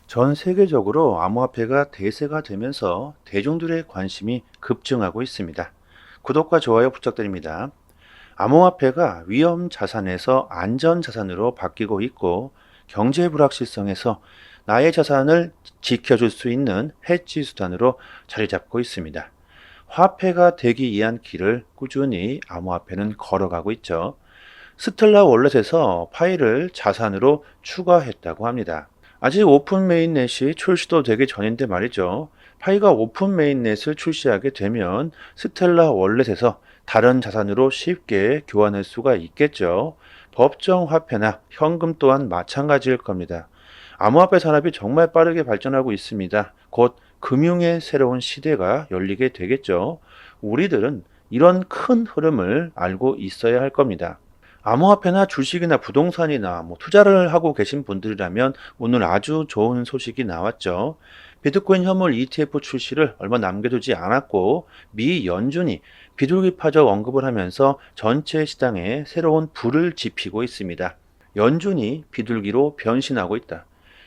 전 세계적으로 암호화폐가 대세가 되면서 대중들의 관심이 급증하고 있습니다. 구독과 좋아요 부탁드립니다. 암호화폐가 위험 자산에서 안전 자산으로 바뀌고 있고 경제 불확실성에서 나의 자산을 지켜줄 수 있는 해지 수단으로 자리 잡고 있습니다. 화폐가 되기 위한 길을 꾸준히 암호화폐는 걸어가고 있죠. 스텔라 월렛에서 파일을 자산으로 추가했다고 합니다. 아직 오픈 메인넷이 출시도 되기 전인데 말이죠. 파이가 오픈 메인넷을 출시하게 되면 스텔라 월렛에서 다른 자산으로 쉽게 교환할 수가 있겠죠. 법정 화폐나 현금 또한 마찬가지일 겁니다. 암호화폐 산업이 정말 빠르게 발전하고 있습니다. 곧 금융의 새로운 시대가 열리게 되겠죠. 우리들은 이런 큰 흐름을 알고 있어야 할 겁니다. 암호화폐나 주식이나 부동산이나 투자를 하고 계신 분들이라면 오늘 아주 좋은 소식이 나왔죠. 비트코인 현물 ETF 출시를 얼마 남겨두지 않았고 미 연준이 비둘기파적 언급을 하면서 전체 시장에 새로운 불을 지피고 있습니다. 연준이 비둘기로 변신하고 있다.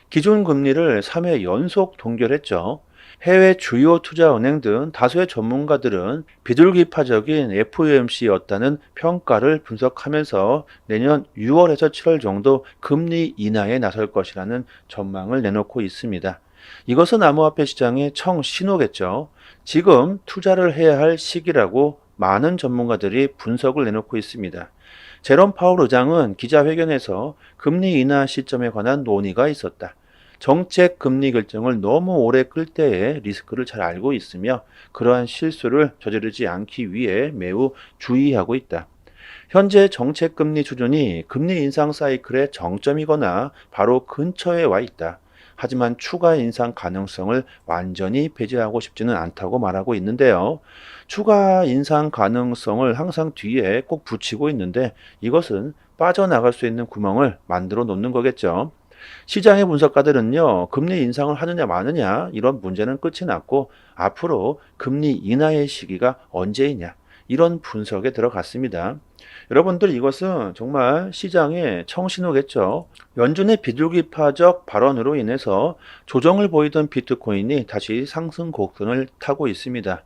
기존 금리를 3회 연속 동결했죠. 해외 주요 투자은행 등 다수의 전문가들은 비둘기파적인 FOMC였다는 평가를 분석하면서 내년 6월에서 7월 정도 금리 인하에 나설 것이라는 전망을 내놓고 있습니다. 이것은 암호화폐 시장의 청신호겠죠. 지금 투자를 해야 할 시기라고 많은 전문가들이 분석을 내놓고 있습니다. 제롬 파월 의장은 기자회견에서 금리 인하 시점에 관한 논의가 있었다. 정책 금리 결정을 너무 오래 끌 때의 리스크를 잘 알고 있으며 그러한 실수를 저지르지 않기 위해 매우 주의하고 있다. 현재 정책 금리 수준이 금리 인상 사이클의 정점이거나 바로 근처에 와 있다. 하지만 추가 인상 가능성을 완전히 배제하고 싶지는 않다고 말하고 있는데요. 추가 인상 가능성을 항상 뒤에 꼭 붙이고 있는데 이것은 빠져나갈 수 있는 구멍을 만들어 놓는 거겠죠. 시장의 분석가들은요, 금리 인상을 하느냐 마느냐 이런 문제는 끝이 났고 앞으로 금리 인하의 시기가 언제이냐 이런 분석에 들어갔습니다. 여러분들 이것은 정말 시장의 청신호겠죠. 연준의 비둘기파적 발언으로 인해서 조정을 보이던 비트코인이 다시 상승 곡선을 타고 있습니다.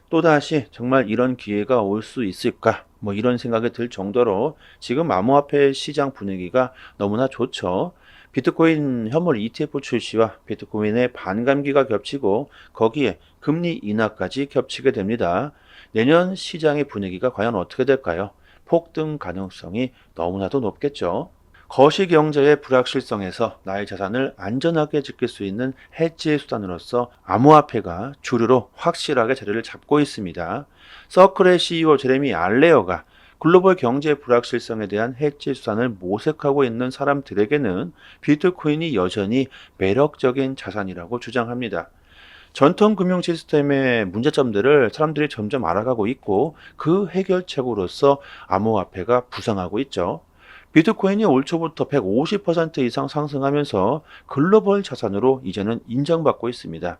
또다시 정말 이런 기회가 올 수 있을까? 이런 생각이 들 정도로 지금 암호화폐 시장 분위기가 너무나 좋죠. 비트코인 현물 ETF 출시와 비트코인의 반감기가 겹치고 거기에 금리 인하까지 겹치게 됩니다. 내년 시장의 분위기가 과연 어떻게 될까요? 폭등 가능성이 너무나도 높겠죠. 거시경제의 불확실성에서 나의 자산을 안전하게 지킬 수 있는 해지 수단으로서 암호화폐가 주류로 확실하게 자리를 잡고 있습니다. 서클의 CEO 제레미 알레어가 글로벌 경제 불확실성에 대한 해지 수단을 모색하고 있는 사람들에게는 비트코인이 여전히 매력적인 자산이라고 주장합니다. 전통 금융 시스템의 문제점들을 사람들이 점점 알아가고 있고 그 해결책으로서 암호화폐가 부상하고 있죠. 비트코인이 올 초부터 150% 이상 상승하면서 글로벌 자산으로 이제는 인정받고 있습니다.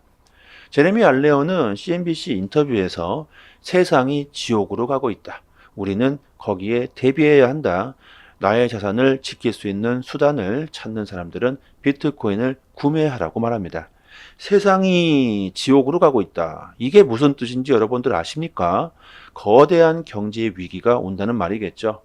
제레미 알레어는 CNBC 인터뷰에서 세상이 지옥으로 가고 있다. 우리는 거기에 대비해야 한다. 나의 자산을 지킬 수 있는 수단을 찾는 사람들은 비트코인을 구매하라고 말합니다. 세상이 지옥으로 가고 있다. 이게 무슨 뜻인지 여러분들 아십니까? 거대한 경제 위기가 온다는 말이겠죠.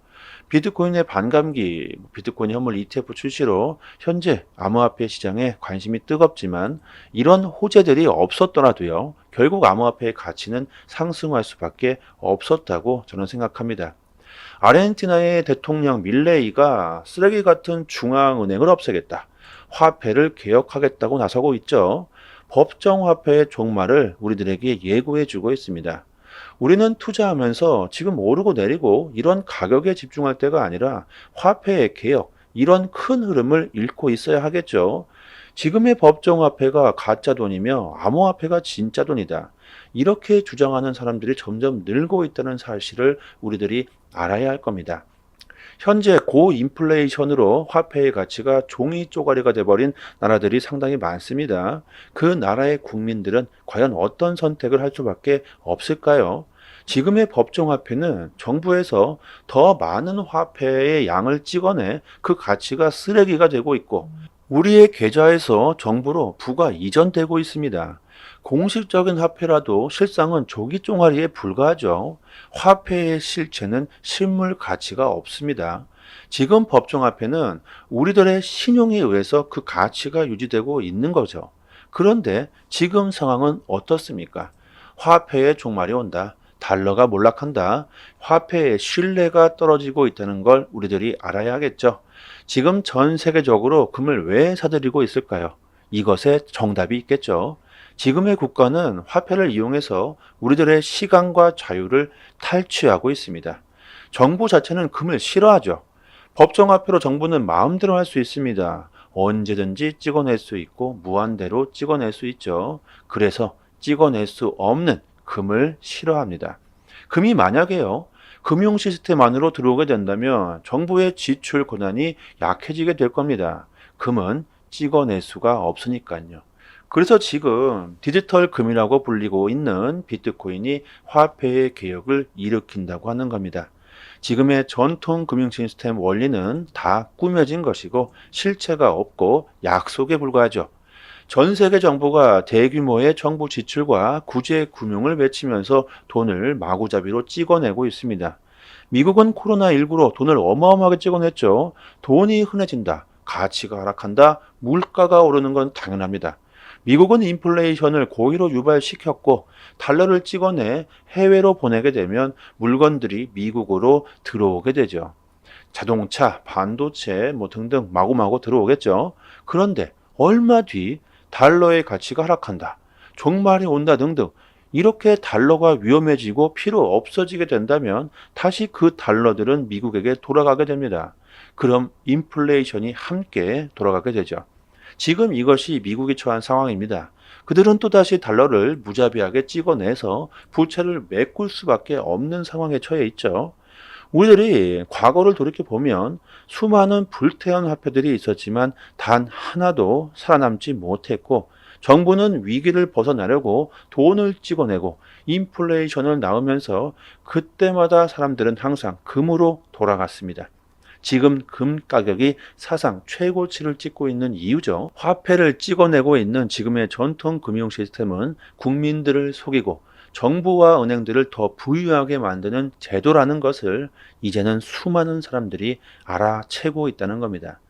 비트코인의 반감기, 비트코인 현물 ETF 출시로 현재 암호화폐 시장에 관심이 뜨겁지만 이런 호재들이 없었더라도요. 결국 암호화폐의 가치는 상승할 수밖에 없었다고 저는 생각합니다. 아르헨티나의 대통령 밀레이가 쓰레기 같은 중앙은행을 없애겠다. 화폐를 개혁하겠다고 나서고 있죠. 법정화폐의 종말을 우리들에게 예고해주고 있습니다. 우리는 투자하면서 지금 오르고 내리고 이런 가격에 집중할 때가 아니라 화폐의 개혁, 이런 큰 흐름을 읽고 있어야 하겠죠. 지금의 법정화폐가 가짜 돈이며 암호화폐가 진짜 돈이다. 이렇게 주장하는 사람들이 점점 늘고 있다는 사실을 우리들이 알아야 할 겁니다. 현재 고인플레이션으로 화폐의 가치가 종이 쪼가리가 돼버린 나라들이 상당히 많습니다. 그 나라의 국민들은 과연 어떤 선택을 할 수밖에 없을까요? 지금의 법정화폐는 정부에서 더 많은 화폐의 양을 찍어내 그 가치가 쓰레기가 되고 있고 우리의 계좌에서 정부로 부가 이전되고 있습니다. 공식적인 화폐라도 실상은 조기 종아리에 불과하죠. 화폐의 실체는 실물 가치가 없습니다. 지금 법정화폐는 우리들의 신용에 의해서 그 가치가 유지되고 있는 거죠. 그런데 지금 상황은 어떻습니까? 화폐의 종말이 온다. 달러가 몰락한다. 화폐의 신뢰가 떨어지고 있다는 걸 우리들이 알아야겠죠. 지금 전 세계적으로 금을 왜 사들이고 있을까요? 이것에 정답이 있겠죠. 지금의 국가는 화폐를 이용해서 우리들의 시간과 자유를 탈취하고 있습니다. 정부 자체는 금을 싫어하죠. 법정화폐로 정부는 마음대로 할 수 있습니다. 언제든지 찍어낼 수 있고 무한대로 찍어낼 수 있죠. 그래서 찍어낼 수 없는 금을 싫어합니다. 금이 만약에요, 금융 시스템 안으로 들어오게 된다면 정부의 지출 권한이 약해지게 될 겁니다. 금은 찍어낼 수가 없으니까요. 그래서 지금 디지털 금이라고 불리고 있는 비트코인이 화폐의 개혁을 일으킨다고 하는 겁니다. 지금의 전통 금융 시스템 원리는 다 꾸며진 것이고 실체가 없고 약속에 불과하죠. 전 세계 정부가 대규모의 정부 지출과 구제 금융을 외치면서 돈을 마구잡이로 찍어내고 있습니다. 미국은 코로나19로 돈을 어마어마하게 찍어냈죠. 돈이 흔해진다, 가치가 하락한다, 물가가 오르는 건 당연합니다. 미국은 인플레이션을 고의로 유발시켰고 달러를 찍어내 해외로 보내게 되면 물건들이 미국으로 들어오게 되죠. 자동차, 반도체 등등 마구마구 들어오겠죠. 그런데 얼마 뒤 달러의 가치가 하락한다, 종말이 온다 등등 이렇게 달러가 위험해지고 필요 없어지게 된다면 다시 그 달러들은 미국에게 돌아가게 됩니다. 그럼 인플레이션이 함께 돌아가게 되죠. 지금 이것이 미국이 처한 상황입니다. 그들은 또다시 달러를 무자비하게 찍어내서 부채를 메꿀 수밖에 없는 상황에 처해 있죠. 우리들이 과거를 돌이켜보면 수많은 불태운 화폐들이 있었지만 단 하나도 살아남지 못했고 정부는 위기를 벗어나려고 돈을 찍어내고 인플레이션을 낳으면서 그때마다 사람들은 항상 금으로 돌아갔습니다. 지금 금 가격이 사상 최고치를 찍고 있는 이유죠. 화폐를 찍어내고 있는 지금의 전통 금융 시스템은 국민들을 속이고 정부와 은행들을 더 부유하게 만드는 제도라는 것을 이제는 수많은 사람들이 알아채고 있다는 겁니다.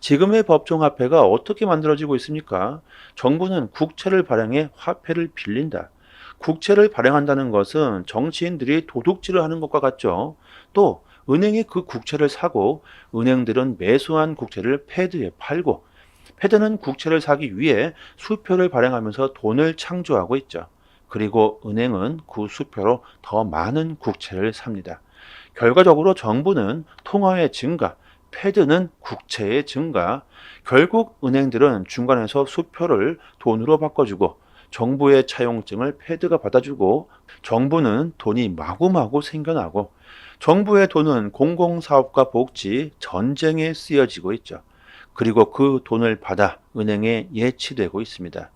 지금의 법정화폐가 어떻게 만들어지고 있습니까? 정부는 국채를 발행해 화폐를 빌린다. 국채를 발행한다는 것은 정치인들이 도둑질을 하는 것과 같죠. 또 은행이 그 국채를 사고 은행들은 매수한 국채를 패드에 팔고 패드는 국채를 사기 위해 수표를 발행하면서 돈을 창조하고 있죠. 그리고 은행은 그 수표로 더 많은 국채를 삽니다. 결과적으로 정부는 통화의 증가, 패드는 국채의 증가, 결국 은행들은 중간에서 수표를 돈으로 바꿔주고 정부의 차용증을 패드가 받아주고 정부는 돈이 마구마구 생겨나고 정부의 돈은 공공사업과 복지, 전쟁에 쓰여지고 있죠. 그리고 그 돈을 받아 은행에 예치되고 있습니다.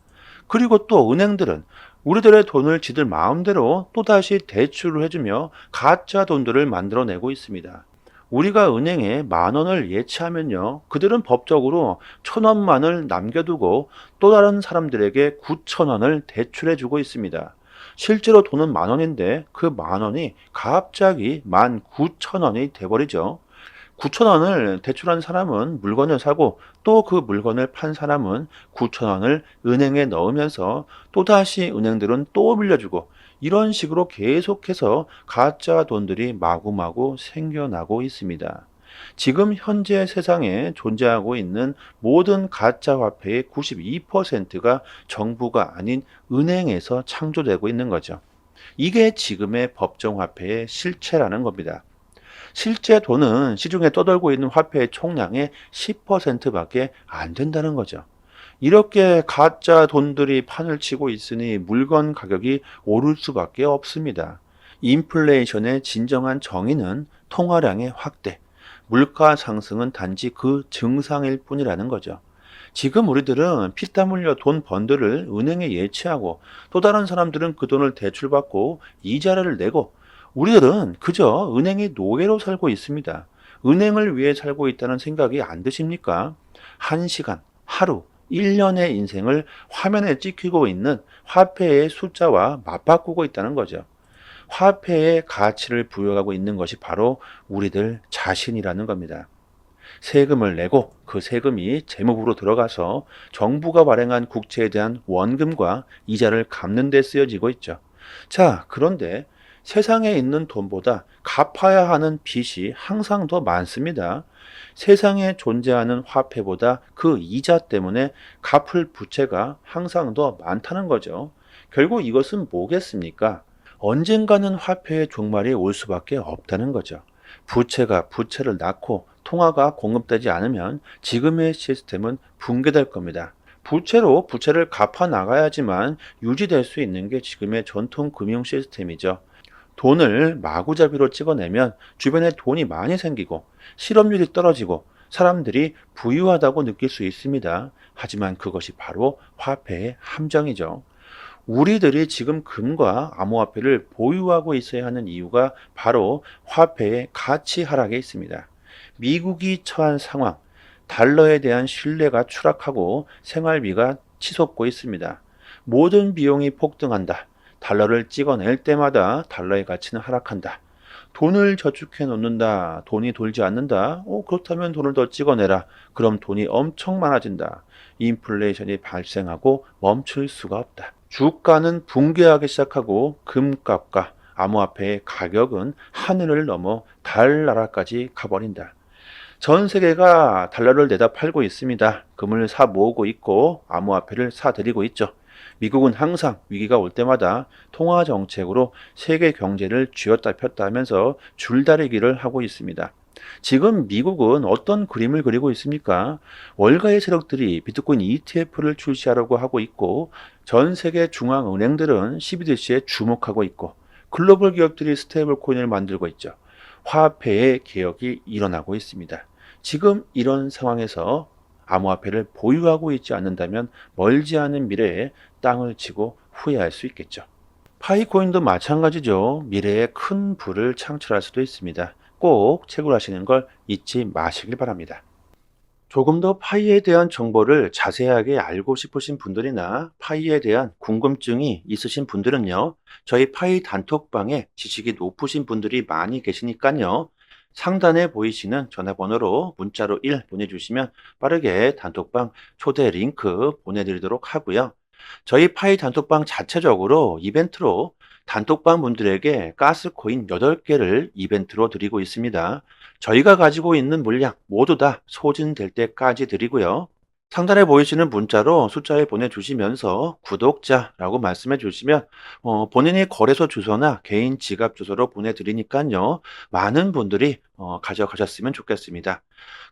그리고 또 은행들은 우리들의 돈을 지들 마음대로 또다시 대출을 해주며 가짜 돈들을 만들어내고 있습니다. 우리가 은행에 10,000원을 예치하면요, 그들은 법적으로 1,000원만을 남겨두고 또 다른 사람들에게 9,000원을 대출해주고 있습니다. 실제로 돈은 10,000원인데 그 10,000원이 갑자기 19,000원이 돼버리죠. 9,000원을 대출한 사람은 물건을 사고 또 그 물건을 판 사람은 9,000원을 은행에 넣으면서 또다시 은행들은 또 빌려주고 이런 식으로 계속해서 가짜 돈들이 마구마구 생겨나고 있습니다. 지금 현재 세상에 존재하고 있는 모든 가짜 화폐의 92%가 정부가 아닌 은행에서 창조되고 있는 거죠. 이게 지금의 법정화폐의 실체라는 겁니다. 실제 돈은 시중에 떠돌고 있는 화폐의 총량의 10%밖에 안 된다는 거죠. 이렇게 가짜 돈들이 판을 치고 있으니 물건 가격이 오를 수밖에 없습니다. 인플레이션의 진정한 정의는 통화량의 확대, 물가 상승은 단지 그 증상일 뿐이라는 거죠. 지금 우리들은 피땀 흘려 돈 번들을 은행에 예치하고 또 다른 사람들은 그 돈을 대출받고 이자를 내고 우리들은 그저 은행의 노예로 살고 있습니다. 은행을 위해 살고 있다는 생각이 안 드십니까? 1시간, 하루, 1년의 인생을 화면에 찍히고 있는 화폐의 숫자와 맞바꾸고 있다는 거죠. 화폐의 가치를 부여하고 있는 것이 바로 우리들 자신이라는 겁니다. 세금을 내고 그 세금이 재무부로 들어가서 정부가 발행한 국채에 대한 원금과 이자를 갚는 데 쓰여지고 있죠. 자, 그런데 세상에 있는 돈보다 갚아야 하는 빚이 항상 더 많습니다. 세상에 존재하는 화폐보다 그 이자 때문에 갚을 부채가 항상 더 많다는 거죠. 결국 이것은 뭐겠습니까? 언젠가는 화폐의 종말이 올 수밖에 없다는 거죠. 부채가 부채를 낳고 통화가 공급되지 않으면 지금의 시스템은 붕괴될 겁니다. 부채로 부채를 갚아 나가야지만 유지될 수 있는 게 지금의 전통 금융 시스템이죠. 돈을 마구잡이로 찍어내면 주변에 돈이 많이 생기고 실업률이 떨어지고 사람들이 부유하다고 느낄 수 있습니다. 하지만 그것이 바로 화폐의 함정이죠. 우리들이 지금 금과 암호화폐를 보유하고 있어야 하는 이유가 바로 화폐의 가치 하락에 있습니다. 미국이 처한 상황, 달러에 대한 신뢰가 추락하고 생활비가 치솟고 있습니다. 모든 비용이 폭등한다. 달러를 찍어낼 때마다 달러의 가치는 하락한다. 돈을 저축해 놓는다. 돈이 돌지 않는다. 그렇다면 돈을 더 찍어내라. 그럼 돈이 엄청 많아진다. 인플레이션이 발생하고 멈출 수가 없다. 주가는 붕괴하기 시작하고 금값과 암호화폐의 가격은 하늘을 넘어 달나라까지 가버린다. 전 세계가 달러를 내다 팔고 있습니다. 금을 사 모으고 있고 암호화폐를 사들이고 있죠. 미국은 항상 위기가 올 때마다 통화 정책으로 세계 경제를 쥐었다 폈다 하면서 줄다리기를 하고 있습니다. 지금 미국은 어떤 그림을 그리고 있습니까? 월가의 세력들이 비트코인 ETF를 출시하려고 하고 있고 전 세계 중앙은행들은 CBDC에 주목하고 있고 글로벌 기업들이 스테이블 코인을 만들고 있죠. 화폐의 개혁이 일어나고 있습니다. 지금 이런 상황에서 암호화폐를 보유하고 있지 않는다면 멀지 않은 미래에 땅을 치고 후회할 수 있겠죠. 파이코인도 마찬가지죠. 미래에 큰 부를 창출할 수도 있습니다. 꼭 채굴하시는 걸 잊지 마시길 바랍니다. 조금 더 파이에 대한 정보를 자세하게 알고 싶으신 분들이나 파이에 대한 궁금증이 있으신 분들은요, 저희 파이 단톡방에 지식이 높으신 분들이 많이 계시니까요, 상단에 보이시는 전화번호로 문자로 1 보내주시면 빠르게 단톡방 초대 링크 보내드리도록 하고요. 저희 파이 단톡방 자체적으로 이벤트로 단톡방 분들에게 가스코인 8개를 이벤트로 드리고 있습니다. 저희가 가지고 있는 물량 모두 다 소진될 때까지 드리고요. 상단에 보이시는 문자로 숫자를 보내주시면서 구독자라고 말씀해 주시면 본인의 거래소 주소나 개인 지갑 주소로 보내드리니까요. 많은 분들이 가져가셨으면 좋겠습니다.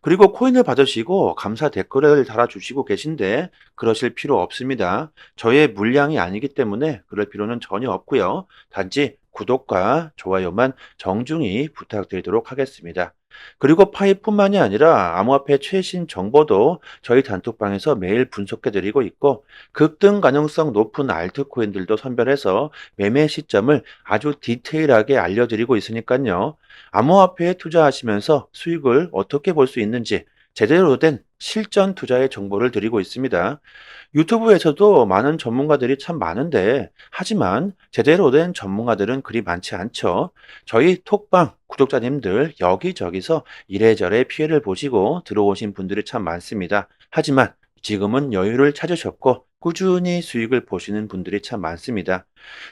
그리고 코인을 받으시고 감사 댓글을 달아주시고 계신데 그러실 필요 없습니다. 저의 물량이 아니기 때문에 그럴 필요는 전혀 없고요. 단지 구독과 좋아요만 정중히 부탁드리도록 하겠습니다. 그리고 파이뿐만이 아니라 암호화폐 최신 정보도 저희 단톡방에서 매일 분석해드리고 있고 급등 가능성 높은 알트코인들도 선별해서 매매 시점을 아주 디테일하게 알려드리고 있으니까요. 암호화폐에 투자하시면서 수익을 어떻게 볼 수 있는지 제대로 된 실전 투자의 정보를 드리고 있습니다. 유튜브에서도 많은 전문가들이 참 많은데 하지만 제대로 된 전문가들은 그리 많지 않죠. 저희 톡방 구독자님들 여기저기서 이래저래 피해를 보시고 들어오신 분들이 참 많습니다. 하지만 지금은 여유를 찾으셨고 꾸준히 수익을 보시는 분들이 참 많습니다.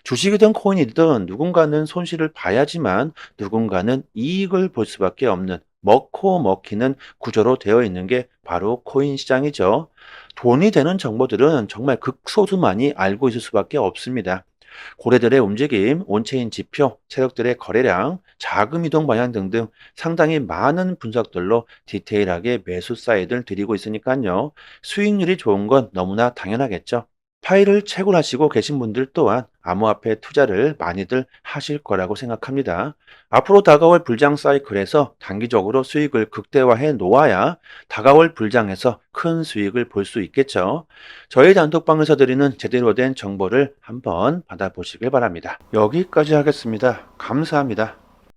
주식이든 코인이든 누군가는 손실을 봐야지만 누군가는 이익을 볼 수밖에 없는 먹고 먹히는 구조로 되어 있는 게 바로 코인 시장이죠. 돈이 되는 정보들은 정말 극소수만이 알고 있을 수밖에 없습니다. 고래들의 움직임, 온체인 지표, 세력들의 거래량, 자금 이동 방향 등등 상당히 많은 분석들로 디테일하게 매수 사이드를 드리고 있으니까요. 수익률이 좋은 건 너무나 당연하겠죠. 파일을 채굴하시고 계신 분들 또한 암호화폐 투자를 많이들 하실 거라고 생각합니다. 앞으로 다가올 불장 사이클에서 단기적으로 수익을 극대화해 놓아야 다가올 불장에서 큰 수익을 볼 수 있겠죠. 저희 단톡방에서 드리는 제대로 된 정보를 한번 받아보시길 바랍니다. 여기까지 하겠습니다. 감사합니다.